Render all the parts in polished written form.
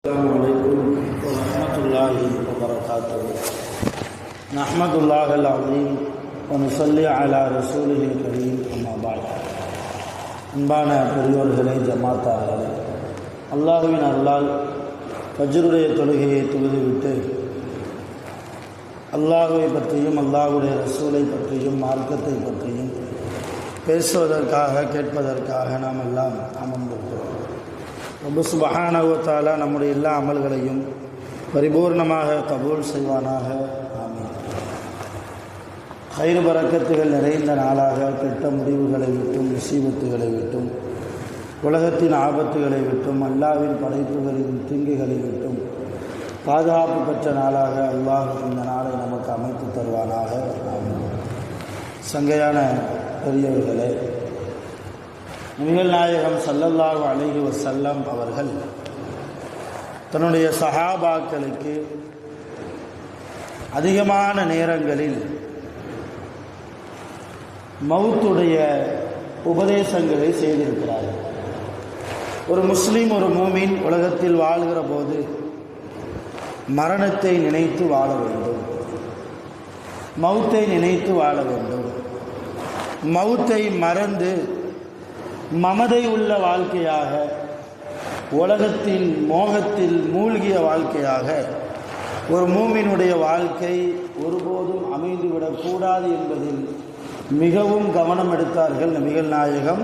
अस्सलामुअलैकुम वरहमतुल्लाहि वबरकातुहू। नहमदुल्लाहल अज़ीम व नुसल्ली अला रसूलिहिल करीम अम्मा बाद। அன்பான பெரியோர்களே, ஜமாத்தார்களே, அல்லாஹுவின் அருளால் ஃபஜ்ருடைய தொழுகையை தொழுதுவிட்டு அல்லாஹுவை பற்றியும் அல்லாஹுடைய ரசூலை பற்றியும் மார்க்கத்தை பற்றியும் பேசுவதற்காக கேட்பதற்காக நாம் எல்லாம் அமர்ந்திருக்கிறோம். ரப்பு சுப்ஹானஹு வ தஆலா நம்முடைய எல்லா அமல்களையும் பரிபூர்ணமாக கபூல் செய்வானாக. ஆமீன். கைர் பரக்கத்துகள் நிறைந்த நாளாக கெட்ட முடிவுகளை விட்டும் முசீபத்துகளை விட்டும் உலகத்தின் ஆபத்துகளை விட்டும் அல்லாஹ்வின் படைப்புகளின் தீங்குகளை விட்டும் பாதுகாப்பு பெற்ற நாளாக அல்லாஹ் இந்த நாளை நமக்கு அமைத்து தருவானாக. ஆமீன். சங்கையான பெரியவர்களே, நபிகள் நாயகம் ஸல்லல்லாஹு அலைஹி வஸல்லம் அவர்கள் தன்னுடைய சஹாபாக்களுக்கு அதிகமான நேரங்களில் மௌத்துடைய உபதேசங்களை செய்திருக்கிறார்கள். ஒரு முஸ்லீம், ஒரு மூமின் உலகத்தில் வாழ்கிற போது மரணத்தை நினைத்து வாழ வேண்டும், மௌத்தை நினைத்து வாழ வேண்டும். மௌத்தை மறந்து மமதை உள்ள வாழ்க்கையாக, உலகத்தின் மோகத்தில் மூழ்கிய வாழ்க்கையாக ஒரு மூமினுடைய வாழ்க்கை ஒருபோதும் அமைந்துவிடக்கூடாது என்பதில் மிகவும் கவனம் எடுத்தார்கள் நபிகள் நாயகம்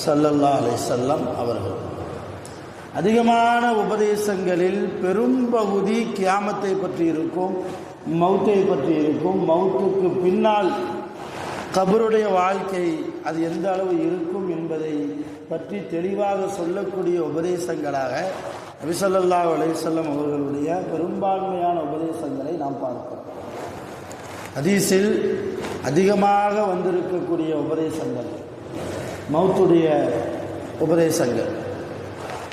ஸல்லல்லாஹு அலைஹி வஸல்லம் அவர்கள். அதிகமான உபதேசங்களில் பெரும்பகுதி கியாமத்தை பற்றி இருக்கும், மௌத்தை பற்றி இருக்கும். மௌத்துக்கு பின்னால் கபருடைய வாழ்க்கை அது எந்த அளவு இருக்கும் என்பதை பற்றி தெளிவாக சொல்லக்கூடிய உபதேசங்களாக நபி ஸல்லல்லாஹு அலைஹி வஸல்லம் அவர்களுடைய பெரும்பான்மையான உபதேசங்களை நாம் பார்க்கிறோம். ஹதீஸில் அதிகமாக வந்திருக்கக்கூடிய உபதேசங்கள் மௌத்துடைய உபதேசங்கள்,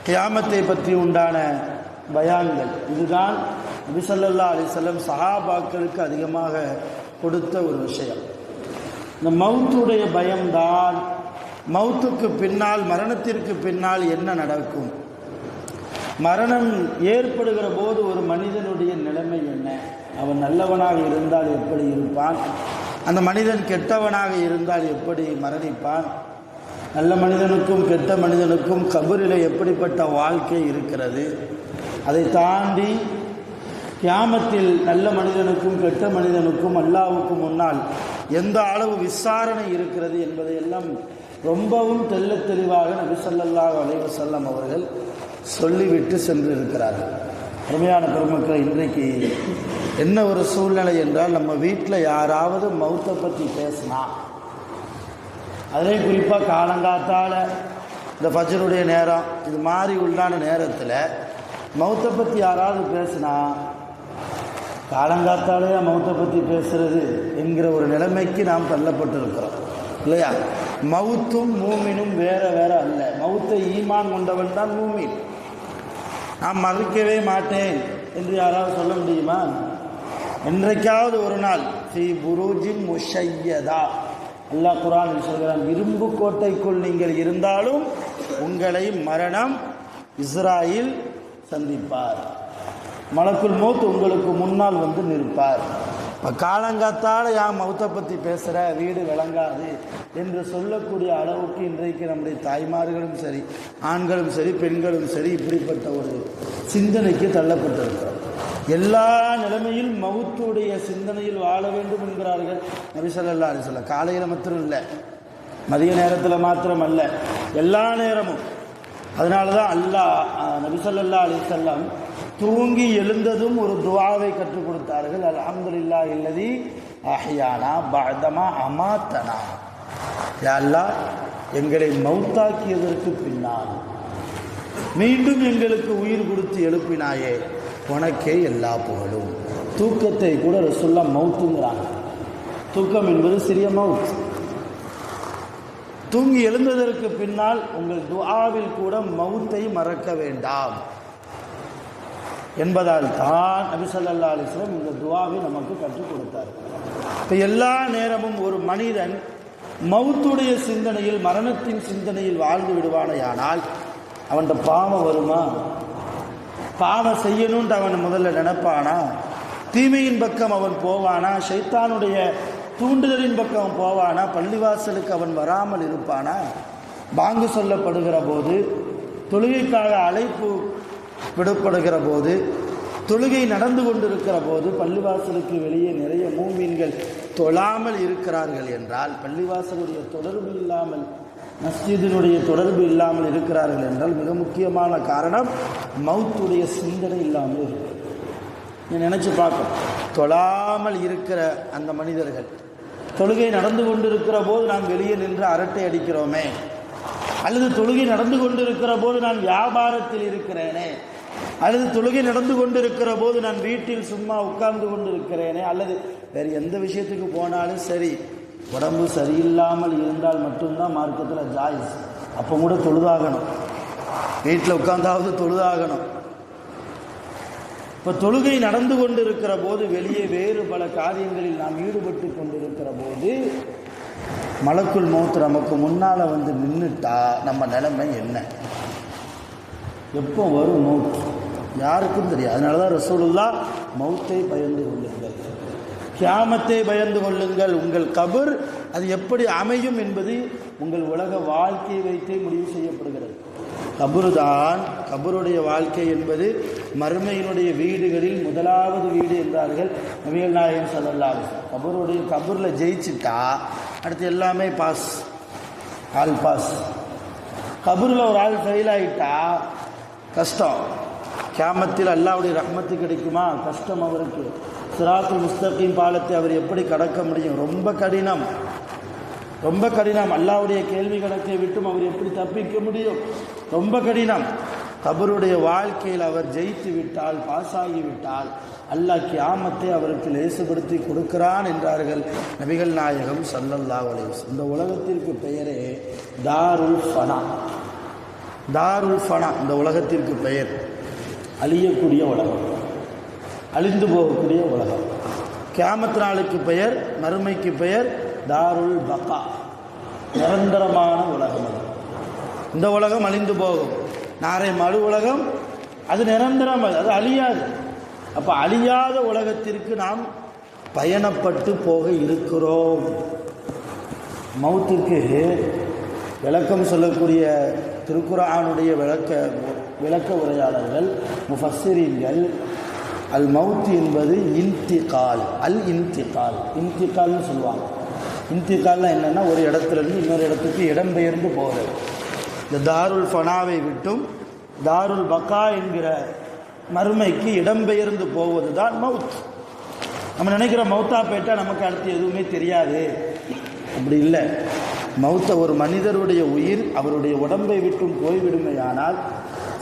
கியாமத்தை பற்றி உண்டான பயான்கள். இதுதான் நபி ஸல்லல்லாஹு அலைஹி வஸல்லம் சஹாபாக்களுக்கு அதிகமாக கொடுத்த ஒரு விஷயம். இந்த மௌத்துடைய பயம்தான், மௌத்துக்கு பின்னால், மரணத்திற்கு பின்னால் என்ன நடக்கும், மரணம் ஏற்படுகிற போது ஒரு மனிதனுடைய நிலைமை என்ன, அவன் நல்லவனாக இருந்தால் எப்படி இருப்பான், அந்த மனிதன் கெட்டவனாக இருந்தால் எப்படி மரணிப்பான், நல்ல மனிதனுக்கும் கெட்ட மனிதனுக்கும் கபரில் எப்படிப்பட்ட வாழ்க்கை இருக்கிறது, அதை தாண்டி கியாமத்தில் நல்ல மனிதனுக்கும் கெட்ட மனிதனுக்கும் அல்லாஹ்வுக்கு முன்னால் எந்த அளவு விசாரணை இருக்கிறது என்பதையெல்லாம் ரொம்பவும் தெள்ளத் தெளிவாக நபி ஸல்லல்லாஹு அலைஹி வஸல்லம் அவர்கள் சொல்லிவிட்டு சென்று இருக்கிறார்கள். அருமையான பெருமக்களை, இன்றைக்கு என்ன ஒரு சூழ்நிலை என்றால், நம்ம வீட்டில் யாராவது மௌத்தை பற்றி பேசினா, அதிலே குறிப்பாக காலங்காத்தால் இந்த ஃபஜ்ருடைய நேரம் இது மாதிரி உள்ளான நேரத்தில் மௌத்தை பற்றி யாராவது பேசினா, காலங்காத்தாலேயே மௌத்தை பற்றி பேசுறது என்கிற ஒரு நிலைமைக்கு நாம் தள்ளப்பட்டு இருக்கிறோம் இல்லையா? மௌத்தும் மூமினும் வேற வேற அல்ல. மௌத்தை ஈமான் கொண்டவன் தான் மூமின். நான் மறுக்கவே மாட்டேன் என்று யாராவது சொல்ல முடியுமா? என்றைக்காவது ஒரு நாள் ஃபீ புரூஜின் முஷய்யதா, அல்லாஹ் குர்ஆனில் சொல்கிறான், இரும்பு கோட்டைக்குள் நீங்கள் இருந்தாலும் உங்களை மரணம் இஸ்ராயில் சந்திப்பார், மலக்குல் மௌத் உங்களுக்கு முன்னால் வந்து நிற்பார். இப்போ காலங்காத்தால் யான் மௌத்தை பற்றி பேசுகிற, வீடு விளங்காது என்று சொல்லக்கூடிய அளவுக்கு இன்றைக்கு நம்முடைய தாய்மார்களும் சரி, ஆண்களும் சரி, பெண்களும் சரி, இப்படிப்பட்ட ஒரு சிந்தனைக்கு தள்ளப்பட்டிருக்கிறோம். எல்லா நிலைமையில் மௌத்துடைய சிந்தனையில் வாழ வேண்டும் என்கிறார்கள் நபி ஸல்லல்லாஹு அலைஹி வஸல்லம். காலையில் மாத்திரம் இல்லை, மதிய நேரத்தில் மாத்திரம் அல்ல, எல்லா நேரமும். அதனால தான் அல்லாஹ் நபி ஸல்லல்லாஹு அலைஹி வஸல்லம் தூங்கி எழுந்ததும் ஒரு துஆவை கற்றுக் கொடுத்தார்கள். அல்ஹம்துலில்லாஹி அல்லதி அஹ்யானா பஅதமா அமாத்தனா. யா அல்லாஹ், எங்களை மௌத்தாக்கியதற்கு பின்னால் மீண்டும் எங்களுக்கு உயிர் கொடுத்து எழுப்பினாயே, உனக்கே எல்லா புகழும். தூக்கத்தை கூட ரசூலுல்லாஹ் மௌத்துங்கிறாங்க. தூக்கம் என்பது சிறிய மௌத். தூங்கி எழுந்ததற்கு பின்னால் உங்கள் துஆவில் கூட மௌத்தை மறக்க வேண்டாம் என்பதால் தான் நபி ஸல்லல்லாஹு அலைஹி வஸல்லம் இந்த துஆவை நமக்கு கற்றுக் கொடுத்தார். இப்போ எல்லா நேரமும் ஒரு மனிதன் மௌத்துடைய சிந்தனையில், மரணத்தின் சிந்தனையில் வாழ்ந்து விடுவானேயானால் அவன்கிட்ட பாவம் வருமா? பாவம் செய்யணும்னு அவன் முதல்ல நினைப்பானா? தீமையின் பக்கம் அவன் போவானா? ஷைத்தானுடைய தூண்டுதலின் பக்கம் அவன் போவானா? பள்ளிவாசலுக்கு அவன் வராமல் இருப்பானா? பாங்கு சொல்லப்படுகிற போது, தொழுகைக்காக அழைப்பு விடப்படுகிற போது, தொழுகை நடந்து கொண்டிருக்கிற போது பள்ளிவாசலுக்கு வெளியே நிறைய மூமீன்கள் தொழாமல் இருக்கிறார்கள் என்றால், பள்ளிவாசலுடைய தொடர்பு இல்லாமல், மஸ்ஜிதினுடைய தொடர்பு இல்லாமல் இருக்கிறார்கள் என்றால் மிக முக்கியமான காரணம் மௌத்துடைய சிந்தனை இல்லாமல் இருக்கு. நீ நினச்சி பார்க்க, தொழாமல் இருக்கிற அந்த மனிதர்கள் தொழுகை நடந்து கொண்டிருக்கிற போது நாம் வெளியே நின்று அரட்டை அடிக்கிறோமே, அல்லது தொழுகை நடந்து கொண்டிருக்கிற போது நான் வியாபாரத்தில் இருக்கிறேனே, அல்லது தொழுகை நடந்து கொண்டிருக்கிற போது நான் வீட்டில் சும்மா உட்கார்ந்து கொண்டிருக்கிறேனே, அல்லது வேறு எந்த விஷயத்துக்கு போனாலும் சரி, உடம்பு சரியில்லாமல் இருந்தால் மட்டும்தான் மார்க்கத்தில் ஜாயிஸ். அப்போ கூட தொழுதாகணும், வீட்டில் உட்கார்ந்தாவது தொழுதாகணும். இப்போ தொழுகை நடந்து கொண்டிருக்கிற போது வெளியே வேறு பல காரியங்களில் நாம் ஈடுபட்டு கொண்டிருக்கிற போது மலக்குல் மௌத் நமக்கு முன்னால் வந்து நின்றுட்டா நம்ம நிலைமை என்ன? எப்போ வரும் மௌத் யாருக்கும் தெரியாது. அதனால தான் ரசூலுல்லாஹ் மௌத்தை பயந்து கொள்ளுங்கள், கியாமத்தை பயந்து கொள்ளுங்கள். உங்கள் கபர் அது எப்படி அமையும் என்பது உங்கள் உலக வாழ்க்கையை வைத்தே முடிவு செய்யப்படுகிறது. கபரு தான், கபருடைய வாழ்க்கை என்பது மறுமையினுடைய வீடுகளில் முதலாவது வீடு என்றார்கள் நபிகள் நாயகம் ஸல்லல்லாஹு அலைஹி வஸல்லம். கபூரில் ஜெயிச்சுட்டா அடுத்து எல்லாமே பாஸ், ஆல் பாஸ். கபூரில் ஒரு ஆள் ஃபெயில் ஆகிட்டா கஷ்டம். கியாமத்தில் அல்லாஹ்வுடைய ரஹ்மத்து கிடைக்குமா? கஷ்டம் அவருக்கு. சிராத்துல் முஸ்தகீம் பாலத்தை அவர் எப்படி கடக்க முடியும்? ரொம்ப கடினம், ரொம்ப கடினம். அல்லாஹ்வுடைய கேள்வி கணக்கை விட்டும் அவர் எப்படி தப்பிக்க முடியும்? ரொம்ப கடினம். கபருடைய வாழ்க்கையில் அவர் ஜெயித்து விட்டால், பாஸ் ஆகிவிட்டால் அல்லாஹ் கியாமத்தை அவருக்கு லேசுபடுத்தி கொடுக்கிறான் என்றார்கள் நபிகள் நாயகம் ஸல்லல்லாஹு அலைஹி வஸல்லம். இந்த உலகத்திற்கு பெயரே தாருல் ஃபனா. தாருல் ஃபனா இந்த உலகத்திற்கு பெயர். அழியக்கூடிய உலகம், அழிந்து போகக்கூடிய உலகம். கியாமத் நாளுக்கு பெயர், மறுமைக்கு பெயர் தாருல் பகா, நிரந்தரமான உலகம். இந்த உலகம் அழிந்து போகும், நாளை மறு உலகம் அது நிரந்தரம், அது அழியாது. அப்போ அழியாத உலகத்திற்கு நாம் பயணப்பட்டு போக இருக்கிறோம். மௌத்திற்கு விளக்கம் சொல்லக்கூடிய திருக்குர்ஆனுடைய விளக்க உரையாளர்கள், முஃபஸ்ஸிரீன்கள், அல் மவுத் என்பது இன்திகால், அல் இன்திகால், இன்திகால்னு சொல்லுவாங்க. இன்திகால்னா என்னென்னா ஒரு இடத்துலேருந்து இன்னொரு இடத்துக்கு இடம்பெயர்ந்து போகிறது. இந்த தாருல் ஃபனாவை விட்டும் தாருல் பகா என்கிற மறுமைக்கு இடம்பெயர்ந்து போவது தான் மவுத். நம்ம நினைக்கிற மௌத்தா போயிட்டா நமக்கு அடுத்து எதுவுமே தெரியாது, அப்படி இல்லை. மௌத்த ஒரு மனிதருடைய உயிர் அவருடைய உடம்பை விட்டும் போய்விடுமையானால்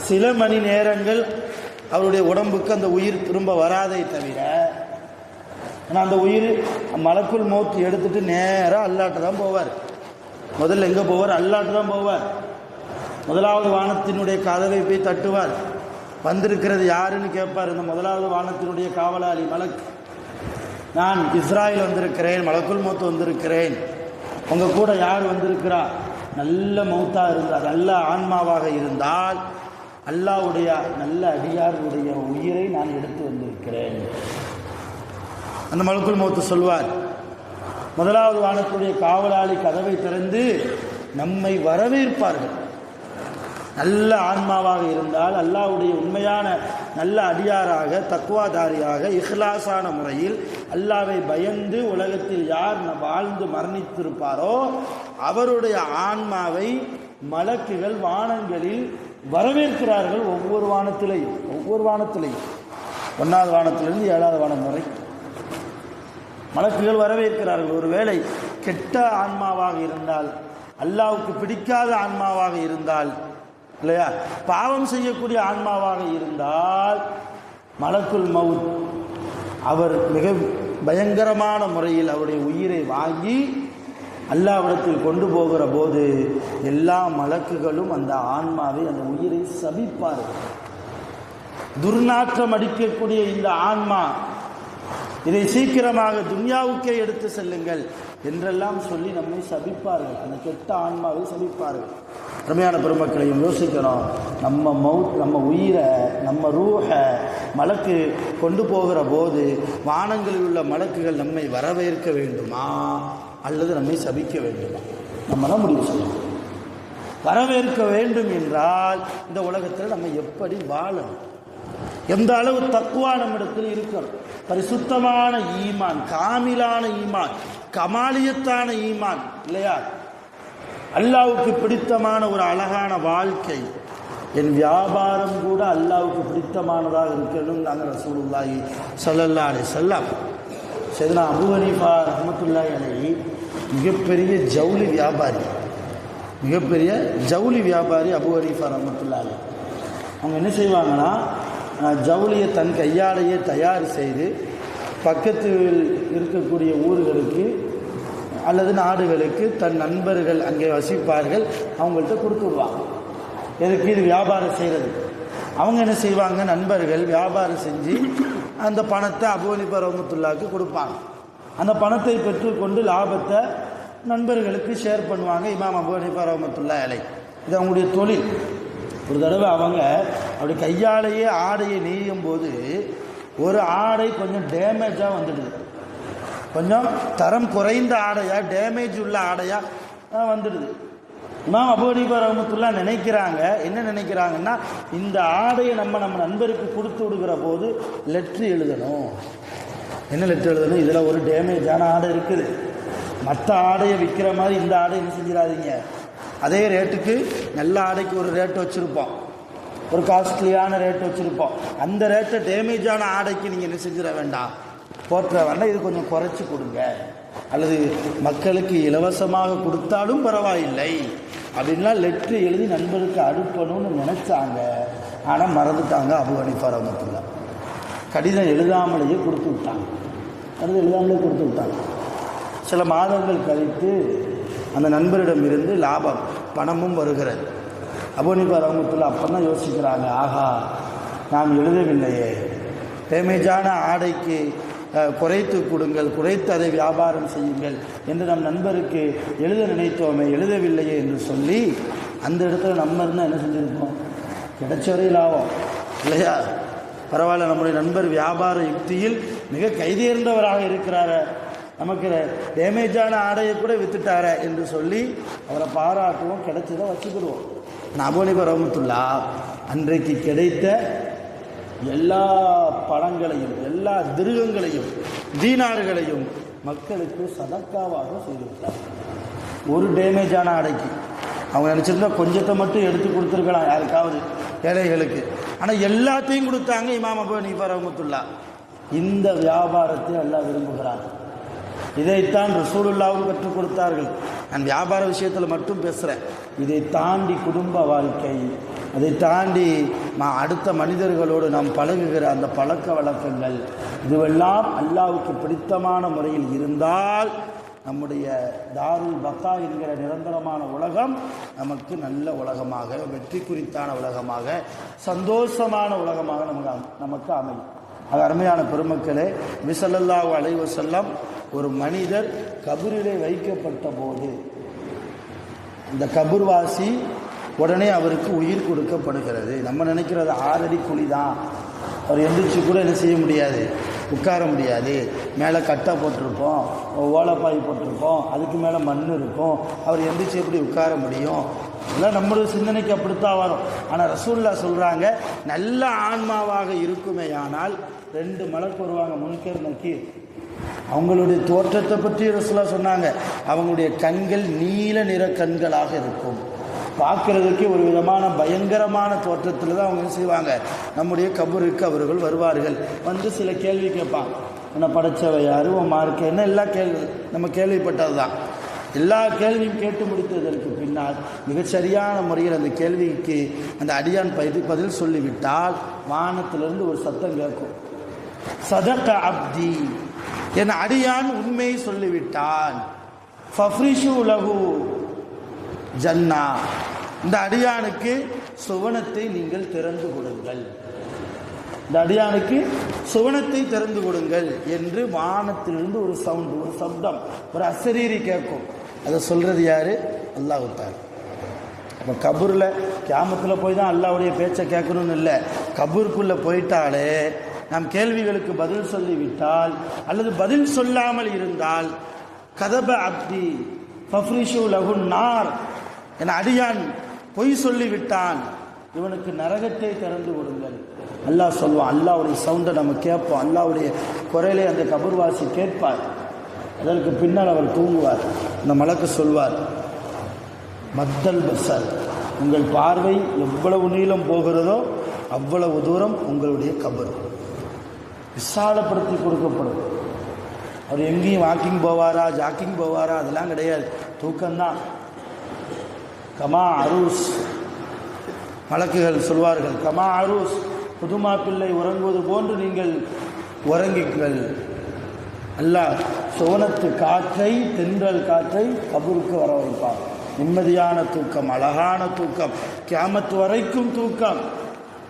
சில மணி நேரங்கள் அவருடைய உடம்புக்கு அந்த உயிர் திரும்ப வராதை தவிர, ஆனால் அந்த உயிர் மலக்குல் மௌத் எடுத்துட்டு நேராக அல்லாட்டு தான் போவார். முதல்ல எங்கே போவார்? அல்லாட்டு தான் போவார். முதலாவது வானத்தினுடைய கதவை போய் தட்டுவார். வந்திருக்கிறது யாருன்னு கேட்பார். இந்த முதலாவது வானத்தினுடைய காவலாளி மலக், நான் இஸ்ராயில் வந்திருக்கிறேன், மலக்குல் மௌத் வந்திருக்கிறேன், உங்கள் கூட யார் வந்திருக்கிறா? நல்ல மௌத்தாக இருந்தால், நல்ல ஆன்மாவாக இருந்தால் அல்லாஹ்வுடைய நல்ல அடியாருடைய உயிரை நான் எடுத்து வந்திருக்கிறேன். அந்த மலக்குல் மௌத் சொல்வார். முதலாவது வானத்துடைய காவலாளி கதவை திறந்து நம்மை வரவேற்பார்கள். நல்ல ஆன்மாவாக இருந்தால், அல்லாஹ்வுடைய உண்மையான நல்ல அடியாராக, தக்வாதாரியாக, இஹ்லாஸான முறையில் அல்லாஹ்வை பயந்து உலகத்தில் யார் வாழ்ந்து மரணித்திருப்பாரோ அவருடைய ஆன்மாவை மலக்குகள் வானங்களில் வரவேற்கிறார்கள். ஒவ்வொரு வானத்திலையும் 1வது வானத்திலிருந்து 7வது வானம் வரை மலக்குகள் வரவேற்கிறார்கள். ஒருவேளை கெட்ட ஆன்மாவாக இருந்தால், அல்லாஹ்வுக்கு பிடிக்காத ஆன்மாவாக இருந்தால், இல்லையா, பாவம் செய்யக்கூடிய ஆன்மாவாக இருந்தால் மலக்குல் மவுத் அவர் மிக பயங்கரமான முறையில் அவருடைய உயிரை வாங்கி அல்லாஹ்விடத்தில் கொண்டு போகிற போது எல்லா மலக்குகளும் அந்த ஆன்மாவை, அந்த உயிரை சபிப்பார்கள். துர்நாற்றம் அடிக்கக்கூடிய இந்த ஆன்மா, இதை சீக்கிரமாக துன்யாவுக்கே எடுத்து செல்லுங்கள் என்றெல்லாம் சொல்லி நம்மை சபிப்பார்கள். அந்த கெட்ட ஆன்மாவை சபிப்பார்கள். அருமையான பெருமக்களையும் யோசிக்கணும். நம்ம உயிரை, நம்ம ரூஹை மலக்கு கொண்டு போகிற போது வானங்களில் உள்ள மலக்குகள் நம்மை வரவேற்க வேண்டுமா அல்லது நம்மை சபிக்க வேண்டுமா? நம்ம தான் முடிவு செய்யணும். வரவேற்க வேண்டும் என்றால் இந்த உலகத்தில் நம்ம எப்படி வாழணும், எந்த அளவு தக்குவா நம்மிடத்தில் இருக்கணும், பரிசுத்தமான ஈமான், காமிலான ஈமான், கமாலியத்தான ஈமான் இல்லையா, அல்லாஹ்வுக்கு பிடித்தமான ஒரு அழகான வாழ்க்கை. என் வியாபாரம் கூட அல்லாஹ்வுக்கு பிடித்தமானதாக இருக்கணும் நாங்கள் ரசூலுல்லாஹி ஸல்லல்லாஹு அலைஹி வஸல்லம். சையதுனா அபூ ஹனீஃபா ரஹ்மத்துல்லாஹி அலைஹி மிகப்பெரிய ஜவுளி வியாபாரி, மிகப்பெரிய ஜவுளி வியாபாரி அபூ ஹனீஃபா ரஹ்மத்துல்லாஹி அலைஹி. அவங்க என்ன செய்வாங்கன்னா, ஜவுளியை தன் கையாலேயே தயார் செய்து பக்கத்தில் இருக்கக்கூடிய ஊர்களுக்கு அல்லது நாடுகளுக்கு தன் நண்பர்கள் அங்கே வசிப்பார்கள் அவங்கள்ட்ட கொடுத்து விடுவாங்க. எதுக்கு? இது வியாபாரம் செய்கிறது. அவங்க என்ன செய்வாங்க, நண்பர்கள் வியாபாரம் செஞ்சு அந்த பணத்தை அபூ ஹனீஃபா ரஹ்மத்துல்லாஹிக்கு கொடுப்பாங்க. அந்த பணத்தை பெற்றுக்கொண்டு லாபத்தை நண்பர்களுக்கு ஷேர் பண்ணுவாங்க இமாம் அபூ ஹனீஃபா ரஹ்மத்துல்லாஹி அலைஹி. இது அவங்களுடைய தொழில். ஒரு தடவை அவங்க அப்படி கையாலேயே ஆடையை நெய்யும் போது ஒரு ஆடை கொஞ்சம் டேமேஜாக வந்துடுது, கொஞ்சம் தரம் குறைந்த ஆடையாக, டேமேஜ் உள்ள ஆடையாக வந்துடுது. இமாம் அபூ ஹனீஃபா ரஹ்மத்துல்லாஹி நினைக்கிறாங்க, என்ன நினைக்கிறாங்கன்னா, இந்த ஆடையை நம்ம நண்பருக்கு கொடுத்து விடுகிற போது லெட்ரு எழுதணும். என்ன லெட்ரு எழுதணும்? இதில் ஒரு டேமேஜான ஆடை இருக்குது, மற்ற ஆடையை விற்கிற மாதிரி இந்த ஆடை என்ன செஞ்சிடாதீங்க. அதே ரேட்டுக்கு நல்ல ஆடைக்கு ஒரு ரேட்டு வச்சுருப்போம், ஒரு காஸ்ட்லியான ரேட்டு வச்சுருப்போம். அந்த ரேட்டை டேமேஜான ஆடைக்கு நீங்கள் என்ன செஞ்சிட வேண்டாம், போற்ற வேண்டாம், இது கொஞ்சம் குறைச்சி கொடுங்க, அல்லது மக்களுக்கு இலவசமாக கொடுத்தாலும் பரவாயில்லை அப்படின்லாம் லெட்ரு எழுதி நண்பருக்கு அனுப்பணும்னு நினச்சாங்க. ஆனால் மறந்துட்டாங்க அபூ ஹனீஃபா ரஹ்மத்துல்லாஹி. கடிதம் எழுதாமலேயே கொடுத்து விட்டாங்க, கடிதம் எழுதாமலே கொடுத்து விட்டாங்க. சில மாதங்கள் கழித்து அந்த நண்பரிடமிருந்து லாபம் பணமும் வருகிறது. அபூ ஹனீஃபா ரஹ்மத்துல்லாஹி அப்போ தான் யோசிக்கிறாங்க, ஆஹா நாம் எழுதவில்லையே, டேமேஜான ஆடைக்கு குறைத்து கொடுங்கள், குறைத்து அதை வியாபாரம் செய்யுங்கள் என்று நம் நண்பருக்கு எழுத நினைத்தோமே, எழுதவில்லையே என்று சொல்லி அந்த இடத்துல நம்ம இருந்தால் என்ன செஞ்சுருப்போம், கிடைச்ச வரை லாபம் இல்லையா, பரவாயில்ல, நம்முடைய நண்பர் வியாபார யுக்தியில் மிக கைதேர்ந்தவராக இருக்கிறார, நமக்கு டேமேஜான ஆடையை கூட வித்துட்டார என்று சொல்லி அவரை பாராட்டுவோம், கிடைச்சதை வச்சுக்கிடுவோம். அபூ ஹனீஃபா ரஹ்மத்துல்லாஹி அன்றைக்கு கிடைத்த எல்லா பணங்களையும், எல்லா திருகங்களையும், தீனார்களையும் மக்களுக்கு சதக்காவாக செய்துவிட்டார். ஒரு டேமேஜான ஆடைக்கு அவங்க நினச்சிருந்தா கொஞ்சத்தை மட்டும் எடுத்து கொடுத்துருக்கலாம் யாருக்காவது, ஏழைகளுக்கு. ஆனால் எல்லாத்தையும் கொடுத்தாங்க இமாம் அபூ ஹனீஃபா ரஹ்மத்துல்லாஹி. இந்த வியாபாரத்தை அல்லாஹ் விரும்புகிறார். இதைத்தான் ரசூலுல்லாஹ்வும் கற்றுக் கொடுத்தார்கள். நான் வியாபார விஷயத்தில் மட்டும் பேசுகிறேன். இதை தாண்டி குடும்ப வாழ்க்கை, அதை தாண்டி அடுத்த மனிதர்களோடு நாம் பழகுகிற அந்த பழக்க வழக்கங்கள், இதுவெல்லாம் அல்லாஹ்வுக்கு பிடித்தமான முறையில் இருந்தால் நம்முடைய தாருல் பக்கா என்கிற நிரந்தரமான உலகம் நமக்கு நல்ல உலகமாக, வெற்றி குறித்தான உலகமாக, சந்தோஷமான உலகமாக நமக்கு அமையும். அது அருமையான பெருமக்களே, நபி ஸல்லல்லாஹு அலைஹி வஸல்லம் ஒரு மனிதர் கபரிலே வைக்கப்பட்ட போது இந்த கபர்வாசி உடனே அவருக்கு உயிர் கொடுக்கப்படுகிறது. நம்ம நினைக்கிறது 6 அடி குழி தான், அவர் எந்திரிச்சு கூட என்ன செய்ய முடியாது, உட்கார முடியாது, மேலே கட்டை போட்டிருப்போம், ஓலைப்பாய் போட்டிருப்போம், அதுக்கு மேலே மண் இருக்கும், அவர் எந்திரிச்சு எப்படி உட்கார முடியும், இதெல்லாம் நம்மளுடைய சிந்தனைக்கு அப்படித்தான் வரும். ஆனால் ரசூலுல்லாஹ் சொல்கிறாங்க, நல்ல ஆன்மாவாக இருக்குமே ஆனால் 2 மலக்கு வருவாங்க, முன்கர் நக்கீர். அவங்களுடைய தோற்றத்தை பற்றி ரசூலுல்லாஹ் சொன்னாங்க, அவங்களுடைய கண்கள் நீல நிற கண்களாக இருக்கும், பார்க்கறதுக்கே ஒரு விதமான பயங்கரமான தோற்றத்தில் தான் அவங்க என்ன செய்வாங்க, நம்முடைய கபருக்கு அவர்கள் வருவார்கள். வந்து சில கேள்வி கேட்பாங்க, என்ன படைச்சவை யாரு, உன் மார்க்க என்ன, எல்லா கேள்வி நம்ம கேள்விப்பட்டது தான். எல்லா கேள்வியும் கேட்டு முடித்ததற்கு பின்னால் மிகச்சரியான முறையில் அந்த கேள்விக்கு அந்த அடியான் பதில் சொல்லிவிட்டால் வானத்திலிருந்து ஒரு சத்தம் கேட்கும், சதக அப்தி, என் அடியான் உண்மையை சொல்லிவிட்டான், ஃபஃப்ரிஷு லஹு ஜன்னா, இந்த அடியானுக்கு சுவனத்தை நீங்கள் திறந்து கொடுங்கள், இந்த அடியானுக்கு சுவனத்தை திறந்து கொடுங்கள் என்று வானத்திலிருந்து ஒரு சவுண்ட், ஒரு சப்தம், ஒரு அசரீரி கேட்கும். அதை சொல்றது யாரு? அல்லாஹ் தஆலா. இப்போ கபூரில் கியாமத்தில் போய் தான் அல்லாஹ்வுடைய பேச்சை கேட்கணும்னு இல்லை, கபூருக்குள்ளே போயிட்டாலே நாம் கேள்விகளுக்கு பதில் சொல்லிவிட்டால் அல்லது பதில் சொல்லாமல் இருந்தால் கதப அப்தி ஃபஃப்ரிஷு லஹுன் நார், என் அடியான் பொய் சொல்லிவிட்டான், இவனுக்கு நரகத்தை திறந்து விடுங்கள். அல்லாஹ் சொல்லுவான். அல்லாஹ்வுடைய சவுண்டை நம்ம கேட்போம், அல்லாஹ்வுடைய குரலை அந்த கபூர்வாசி கேட்பார். அதற்கு பின்னால் அவர் தூங்குவார். இந்த மலக்கு சொல்வார், மத்தல் பசர், உங்கள் பார்வை எவ்வளவு நீளம் போகிறதோ அவ்வளவு தூரம் உங்களுடைய கபர் விசாலப்படுத்தி கொடுக்கப்படும். அவர் எங்கேயும் வாக்கிங் போவாரா ஜாக்கிங் போவாரா அதெல்லாம் கிடையாது, தூக்கம்தான். கமா அரூஸ், மலக்குகள் சொல்வார்கள், கமா அரூஸ், புதுமா பிள்ளை உறங்குவது போன்று நீங்கள் உறங்கிங்கள். அல்லாஹ் சோனத்து காற்றை, தென்றல் காற்றை கபூருக்கு வர வைப்பார். நிம்மதியான தூக்கம், அழகான தூக்கம், கியாமத் வரைக்கும் தூக்கம்.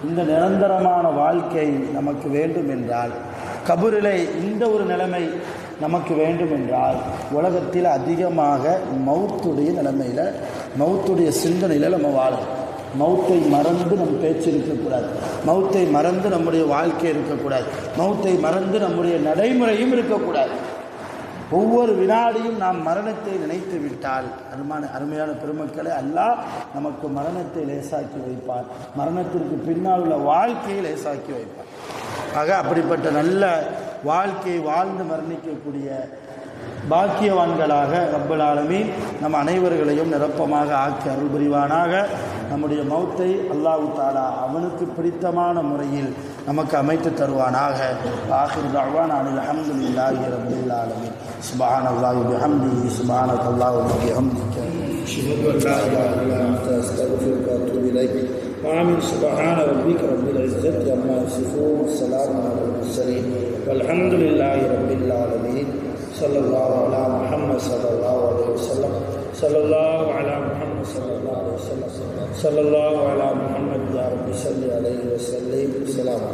இந்த நிரந்தரமான வாழ்க்கை நமக்கு வேண்டும் என்றால், கபூரிலே இந்த ஒரு நிலைமை நமக்கு வேண்டும் என்றால், உலகத்தில் அதிகமாக மௌத்துடைய நிலைமையில், மௌத்துடைய சிந்தனையில் நம்ம வாழணும். மௌத்தை மறந்து நம் பேச்சு இருக்கக்கூடாது, மௌத்தை மறந்து நம்முடைய வாழ்க்கை இருக்கக்கூடாது, மௌத்தை மறந்து நம்முடைய நடைமுறையும் இருக்கக்கூடாது. ஒவ்வொரு வினாடியும் நாம் மரணத்தை நினைத்து விட்டால், அருமையான பெருமக்களை, அல்லாஹ் நமக்கு மரணத்தை லேசாக்கி வைப்பார், மரணத்திற்கு பின்னால் உள்ள வாழ்க்கையை லேசாக்கி வைப்பார். ஆக அப்படிப்பட்ட நல்ல வாழ்க்கையை வாழ்ந்து மரணிக்கக்கூடிய பாக்கியவான்களாக ரப்பல் ஆலமீன் நம் அனைவர்களையும் நிரப்பமாக ஆக்கி அருள் புரிவானாக. நம்முடைய மௌத்தை அல்லாஹ் தஆலா அவனுக்கு பிடித்தமான முறையில் நமக்கு அமைத்து தருவானாக. ஆகிர் தஅவானா அல்ஹம்துலில்லாஹி ரப்பில் ஆலமீன். சுப்ஹானல்லாஹி வபிஹம்திஹி, சுப்ஹானல்லாஹி வபிஹம்திஹி, அஷ்ஹது அன் லா இலாஹா இல்லா அன்த, அஸ்தக்ஃபிருக வ அத்தூபு இலைக். ஆமீன். சுப்ஹான ரப்பிக ரப்பில் இஸ்ஸத்தி அம்மா யசிஃபூன், ஸலாமுன் அலல் முர்ஸலீன், வல்ஹம்துலில்லாஹி ரப்பில் ஆலமீன். ஸல்லல்லாஹு அலா முஹம்மத் ஸல்லல்லாஹு அலைஹி வஸல்லம், ஸல்லல்லாஹு அலா முஹம்மத் ஸல்லல்லாஹு அலைஹி வஸல்லம், ஸல்லல்லாஹு அலா முஹம்மத் யா ரப்பி ஸல்லி அலைஹி வஸல்லம். ஸலாம்.